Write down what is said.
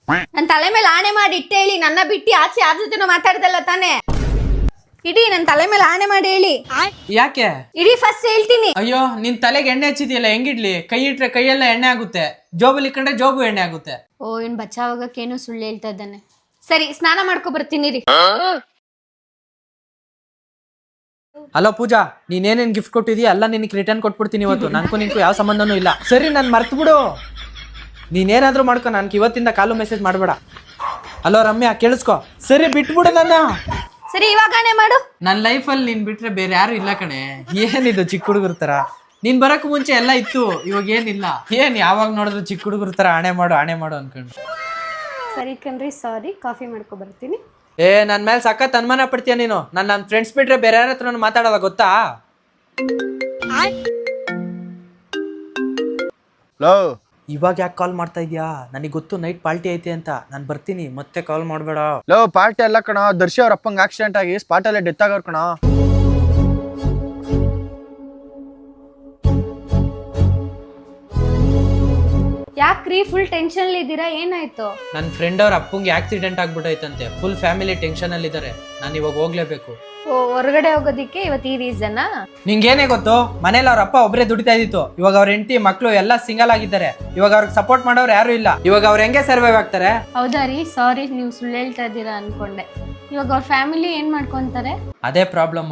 ನನ್ ತಲೆ ಮೇಲೆ ಆಣೆ ಮಾಡಿ ಇಟ್ಟು ಹೇಳಿ, ನನ್ನ ಬಿಟ್ಟು ಆಚೆ ಯಾರ ಜೊತೆನೂ ಮಾತಾಡ್ದಲ್ಲ ತಾನೆ. ಇಡೀ ನನ್ ತಲೆ ಮೇಲೆ ಆಣೆ ಮಾಡಿ ಹೇಳಿ. ಯಾಕೆ? ಇಡೀ ಫಸ್ಟ್ ಹೇಳ್ತೀನಿ. ಅಯ್ಯೋ ನಿನ್ ತಲೆಗೆ ಎಣ್ಣೆ ಹಚ್ಚಿದ್ಯಲ್ಲ, ಹೆಂಗಿಡ್ಲಿ? ಕೈ ಇಟ್ರೆ ಕೈಯೆಲ್ಲ ಎಣ್ಣೆ ಆಗುತ್ತೆ, ಜೋಬಲ್ಲಿ ಇಟ್ಕೊಂಡ್ರೆ ಜೋಬು ಎಣ್ಣೆ ಆಗುತ್ತೆ. ಓ ಇವ್ನ್ ಬಚಾವಾಗಕ್ಕೇನು ಸುಳ್ಳು ಹೇಳ್ತಾ ಇದ್ದಾನೆ. ಸರಿ ಸ್ನಾನ ಮಾಡ್ಕೊ ಬರ್ತೀನಿ ರೀ. ಹಲೋ ಪೂಜಾ, ನೀನೇನೇನ್ ಗಿಫ್ಟ್ ಕೊಟ್ಟಿದೀಯ ಎಲ್ಲ ನಿನಗೆ ರಿಟರ್ನ್ ಕೊಟ್ಬಿಡ್ತೀನಿ ಇವತ್ತು. ನನ್ಗೂ ನಿನ್ಕು ಯಾವ ಸಂಬಂಧನೂ ಇಲ್ಲ. ಸರಿ ನನ್ ಮರ್ತು ಬಿಡು, ನೀನೇನಾದ್ರೂ ಮಾಡ್ಕೊ, ನನ್ಗೆ ಇವತ್ತಿಂದ ಕಾಲು ಮೆಸೇಜ್ ಮಾಡಬೇಡ. ಹಲೋ ರಮ್ಯಾ ಕೇಳಿಸ್ಕೊ. ಸರಿ ಬಿಟ್ಬಿಡು ನನ್ನ. ಸರಿ ಇವಾಗಾನೆ ಮಾಡು. ನನ್ನ ಲೈಫಲ್ಲಿ ನೀನ್ ಬಿಟ್ರೆ ಬೇರೆ ಯಾರು ಇಲ್ಲ ಕಣೆ. ಏನಿದು ಚಿಕ್ಕ ಹುಡುಗರ ತರ? ನೀನ್ ಬರಕ್ ಮುಂಚೆ ಎಲ್ಲ ಇತ್ತು, ಇವಾಗ ಏನಿಲ್ಲ. ಏನ್ ಯಾವಾಗ ನೋಡಿದ್ರು ಚಿಕ್ಕ ಹುಡುಗರ ತರ ಆಣೆ ಮಾಡು ಅನ್ಕೊಂಡು. ಸರಿ ಕಣ್ರಿ, ಸಾರಿ. ಕಾಫಿ ಮಾಡ್ಕೊ ಬರ್ತೀನಿ. ನನ್ ಮೇಲೆ ಸಖತ್ ಅನುಮಾನ ಪಡ್ತೀಯ ನೀನು. ನನ್ನ ಫ್ರೆಂಡ್ಸ್ ಬಿಟ್ರೆ ಬೇರೆ ಯಾರ ಹತ್ರ ಮಾತಾಡಲ್ಲ ಗೊತ್ತಾ? ಇವಾಗ ಯಾಕೆ ಕಾಲ್ ಮಾಡ್ತಾ ಇದೀಯಾ? ನನಗೆ ಗೊತ್ತು ನೈಟ್ ಪಾರ್ಟಿ ಐತೆ ಅಂತ. ನಾನು ಬರ್ತೀನಿ, ಮತ್ತೆ ಕಾಲ್ ಮಾಡಬೇಡ. ಪಾರ್ಟಿ ಎಲ್ಲ ಕಣ, ದರ್ಶಿ ಅವ್ರ ಅಪ್ಪಂಗೆ ಆಕ್ಸಿಡೆಂಟ್ ಆಗಿ ಸ್ಪಾಟ್ ಅಲ್ಲೇ ಡೆತ್ ಆಗೋರ್ ಕಣ. ಯಾಕ್ರಿ ಫುಲ್ ಟೆನ್ಷನ್ ಇದ್ದೀರಾ? ಏನಾಯ್ತು? ನನ್ನ ಫ್ರೆಂಡ್ ಅವ್ರ ಅಪ್ಪಂಗೆ ಆಕ್ಸಿಡೆಂಟ್ ಆಗ್ಬಿಟ್ಟೈತಂತೆ. ಫುಲ್ ಫ್ಯಾಮಿಲಿ ಟೆನ್ಷನ್ ಅಲ್ಲಿ ಇದ್ದಾರೆ. ನಾನು ಇವಾಗ ಹೋಗ್ಲೇಬೇಕು. ಓ ಹೊರಗಡೆ ಹೋಗೋದಿಕ್ಕೆ ಇವತ್ತು ಈ ರೀಸನ್? ನಿಂಗೇನೇ ಗೊತ್ತು? ಮನೇಲಿ ಅವ್ರ ಅಪ್ಪ ಒಬ್ಬರೇ ದುಡಿತಾ ಇದ್ದಿತ್ತು. ಇವಾಗ ಅವ್ರ ಹೆಂಡತಿ ಮಕ್ಳು ಎಲ್ಲ ಸಿಂಗಲ್ ಆಗಿದ್ದಾರೆ. ಇವಾಗ ಅವ್ರಿಗೆ ಸಪೋರ್ಟ್ ಮಾಡೋರು ಯಾರು ಇಲ್ಲ. ಇವಾಗ ಅವ್ರು ಹೆಂಗೆ ಸರ್ವೈವ್ ಆಗ್ತಾರೆ? ಹೌದಾ ರೀ, ಸಾರಿ, ನೀವು ಸುಳ್ಳು ಹೇಳ್ತಾ ಇದ್ದೀರಾ ಅನ್ಕೊಂಡೆ. ಇವಾಗ ಅವ್ರ ಫ್ಯಾಮಿಲಿ ಏನ್ ಮಾಡ್ಕೊಂತಾರೆ? ಅದೇ ಪ್ರಾಬ್ಲಮ್.